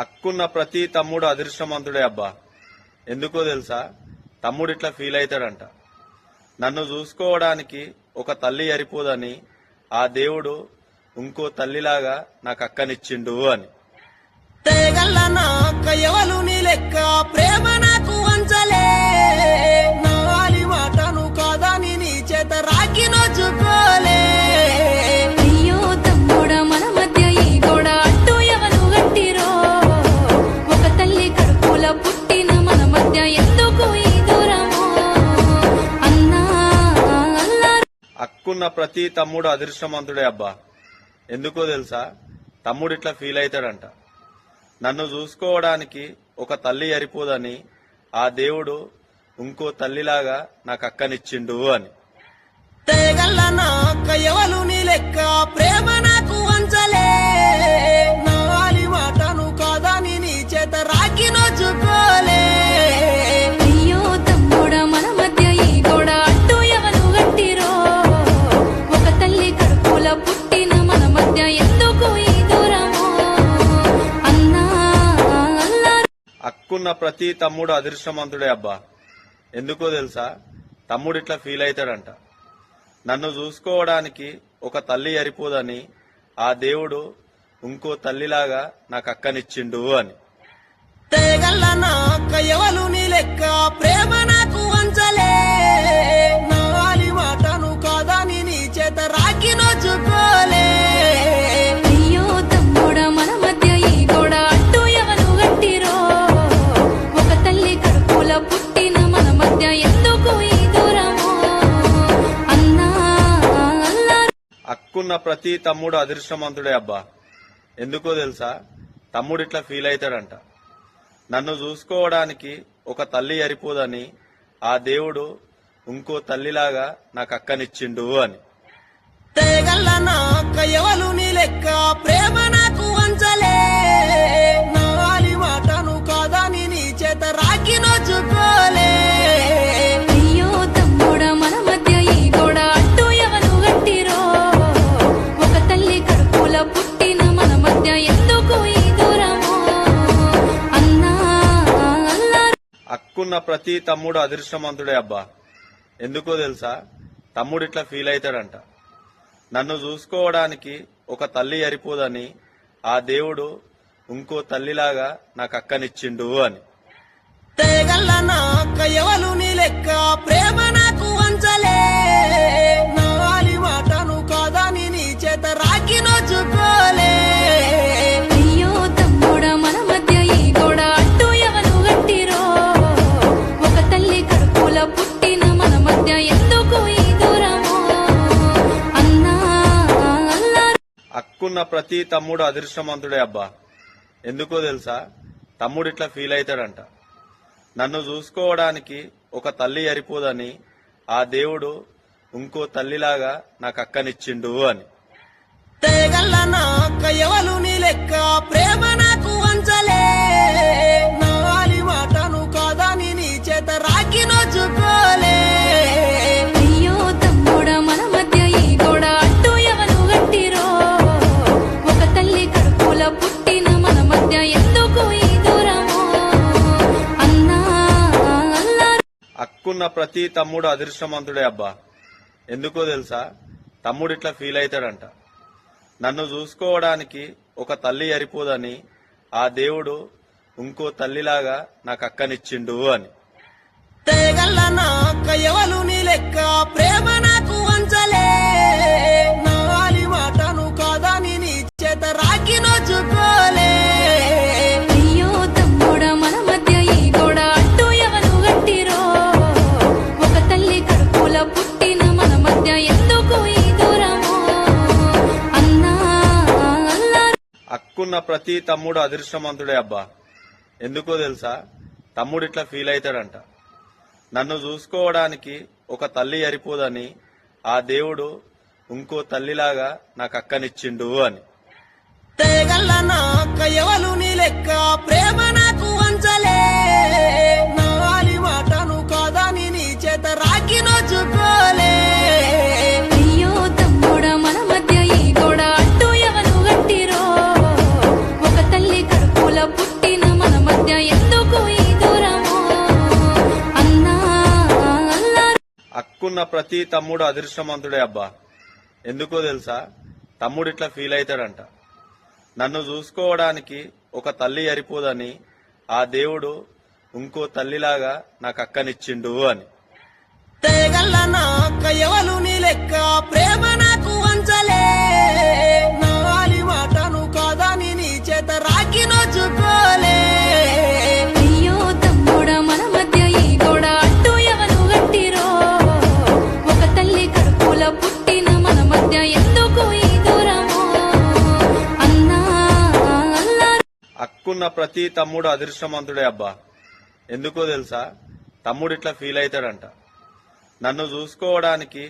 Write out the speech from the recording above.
అక్కున్న ప్రతి తమ్ముడు అదృష్టవంతుడే అబ్బా. ఎందుకో తెలుసా? తమ్ముడు ఇట్లా ఫీల్ అవుతాడంట. నన్ను చూసుకోవడానికి ఒక తల్లి సరిపోదని ఆ దేవుడు ఇంకో తల్లిలాగా నాకు అక్కనిచ్చిండు అని. తేగల్ల నా కయ్యవలు నీ లెక్క ప్రేమ నాకు వంచలే, నాలి మాటను కాదని నీ చేత రాకి నోచుకోలే. అయ్యో తమ్ముడా మన మధ్య ఈ గోడ అట్టు ఎవరు గట్టిరో, ఒక తల్లి కడుపుల పుట్టిన మన మధ్య ఎందుకు ఈ దూరమో అన్నా అల్లారు. అక్కున్న ప్రతి తమ్ముడు అదృష్టవంతుడే అబ్బా. ఎందుకో తెలుసా? తమ్ముడు ఇట్లా ఫీల్ అవుతాడంట. నన్ను చూసుకోవడానికి ఒక తల్లి సరిపోదని ఆ దేవుడు ఇంకో తల్లిలాగా నాకు అక్కనిచ్చిండు అని. తేగల్ల నా కయ్యవలు నీ లెక్క ప్రేమ నాకు వంచలే, నాలి మాటను కాదని నీ చేత రాకి నోచుకోలే. అయ్యో తమ్ముడా మన మధ్య ఈ గోడ అట్టు ఎవరు గట్టిరో, ఒక తల్లి కడుపుల పుట్టిన మన మధ్య ఎందుకు ఈ దూరమో అన్నా అల్లారు. అక్కున్న ప్రతి తమ్ముడు అదృష్టవంతుడే అబ్బా. ఎందుకో తెలుసా? తమ్ముడు ఇట్లా ఫీల్ అవుతాడంట. నన్ను చూసుకోవడానికి ఒక తల్లి సరిపోదని ఆ దేవుడు ఇంకో తల్లిలాగా నాకు అక్కనిచ్చిండు అని. తేగల్ల నా కయ్యవలు నీ లెక్క ప్రేమ నాకు వంచలే, నాలి మాటను కాదని నీ చేత రాకి నోచుకోలే. అయ్యో తమ్ముడా మన మధ్య ఈ గోడ అట్టు ఎవరు గట్టిరో, ఒక తల్లి కడుపుల పుట్టిన మన మధ్య ఎందుకు ఈ దూరమో అన్నా అల్లారు. అక్కున్న ప్రతి తమ్ముడు అదృష్టవంతుడే అబ్బా. ఎందుకో తెలుసా? తమ్ముడు ఇట్లా ఫీల్ అవుతాడంట. నన్ను చూసుకోవడానికి ఒక తల్లి సరిపోదని ఆ దేవుడు ఇంకో తల్లిలాగా నాకు అక్కనిచ్చిండు అని. తేగల్ల నా కయ్యవలు నీ లెక్క ప్రేమ నాకు వంచలే, నాలి మాటను కాదని నీ చేత రాకి నోచుకోలే. అయ్యో తమ్ముడా మన మధ్య ఈ గోడ అట్టు ఎవరు గట్టిరో, ఒక తల్లి కడుపుల పుట్టిన మన మధ్య ఎందుకు ఈ దూరమో అన్నా అల్లారు. అక్కున్న ప్రతి తమ్ముడు అదృష్టవంతుడే అబ్బా. ఎందుకో తెలుసా? తమ్ముడు ఇట్లా ఫీల్ అవుతాడంట. నన్ను చూసుకోవడానికి ఒక తల్లి సరిపోదని ఆ దేవుడు ఇంకో తల్లిలాగా నాకు అక్కనిచ్చిండు అని. తేగల్ల నా కయ్యవలు నీ లెక్క ప్రేమ నాకు వంచలే, నాలి మాటను కాదని నీ చేత రాకి నోచుకోలే. అయ్యో తమ్ముడా మన మధ్య ఈ గోడ అట్టు ఎవరు గట్టిరో, ఒక తల్లి కడుపుల పుట్టిన మన మధ్య ఎందుకు ఈ దూరమో అన్నా అల్లారు. అక్కున్న ప్రతి తమ్ముడు అదృష్టవంతుడే అబ్బా. ఎందుకో తెలుసా? తమ్ముడు ఇట్లా ఫీల్ అవుతాడంట. నన్ను చూసుకోవడానికి ఒక తల్లి సరిపోదని ఆ దేవుడు ఇంకో తల్లిలాగా నాకు అక్కనిచ్చిండు అని. తేగల్ల నా కయ్యవలు నీ లెక్క ప్రేమ నాకు వంచలే, నాలి మాటను కాదని నీ చేత రాకి నోచుకోలే. అయ్యో తమ్ముడా మన మధ్య ఈ గోడ అట్టు ఎవరు గట్టిరో, ఒక తల్లి కడుపుల పుట్టిన మన మధ్య ఎందుకు ఈ దూరమో అన్నా అల్లారు. అక్కున్న ప్రతి తమ్ముడు అదృష్టవంతుడే అబ్బా. ఎందుకో తెలుసా? తమ్ముడు ఇట్లా ఫీల్ అవుతాడంట. నన్ను చూసుకోవడానికి ఒక తల్లి సరిపోదని ఆ దేవుడు ఇంకో తల్లిలాగా నాకు అక్కనిచ్చిండు అని. తేగల్ల నా కయ్యవలు నీ లెక్క ప్రేమ నాకు వంచలే, నాలి మాటను కాదని నీ చేత రాకి నోచుకోలే. అయ్యో తమ్ముడా మన మధ్య ఈ గోడ అట్టు ఎవరు గట్టిరో, ఒక తల్లి కడుపుల పుట్టిన మన మధ్య ఎందుకు ఈ దూరమో అన్నా అల్లారు. అక్కున్న ప్రతి తమ్ముడు అదృష్టవంతుడే అబ్బా. ఎందుకో తెలుసా? తమ్ముడు ఇట్లా ఫీల్ అవుతాడంట. నన్ను చూసుకోవడానికి ఒక తల్లి సరిపోదని ఆ దేవుడు ఇంకో తల్లిలాగా నాకు అక్కనిచ్చిండు అని. తేగల్ల నా కయ్యవలు నీ లెక్క ప్రేమ నాకు వంచలే, నాలి మాటను కాదని నీ చేత రాకి నోచుకోలే. అయ్యో తమ్ముడా మన మధ్య ఈ గోడ అట్టు ఎవరు గట్టిరో, ఒక తల్లి కడుపుల పుట్టిన హక్కున్న ప్రతి తమ్ముడు అదృష్టవంతుడే అబ్బా. ఎందుకో తెలుసా? తమ్ముడు ఇట్లా ఫీల్ అవుతాడంట. నన్ను చూసుకోవడానికి ఒక తల్లి సరిపోదని ఆ దేవుడు ఇంకో తల్లిలాగా నాకు అక్కనిచ్చిండు అని. తేగల్ల నా అక్క ఎవలు నీ లెక్క ప్రేమ నాకు వంచలే నాలి మాటను కాదని నీ చేత రాకి నోచుకోలే. అయ్యో తమ్ముడా మన మధ్య ఈ గోడ అడ్డు ఎవరు గట్టిరో ఒక తల్లి కడుపుల పుట్టిన మన మధ్య ఎందుకు ఈ దూరమో అన్నా అల్లా హక్కున్న ప్రతి తమ్ముడు అదృష్టవంతుడే అబ్బా. ఎందుకో తెలుసా? తమ్ముడు ఇట్లా ఫీల్ అవుతాడంట. నన్ను చూసుకోవడానికి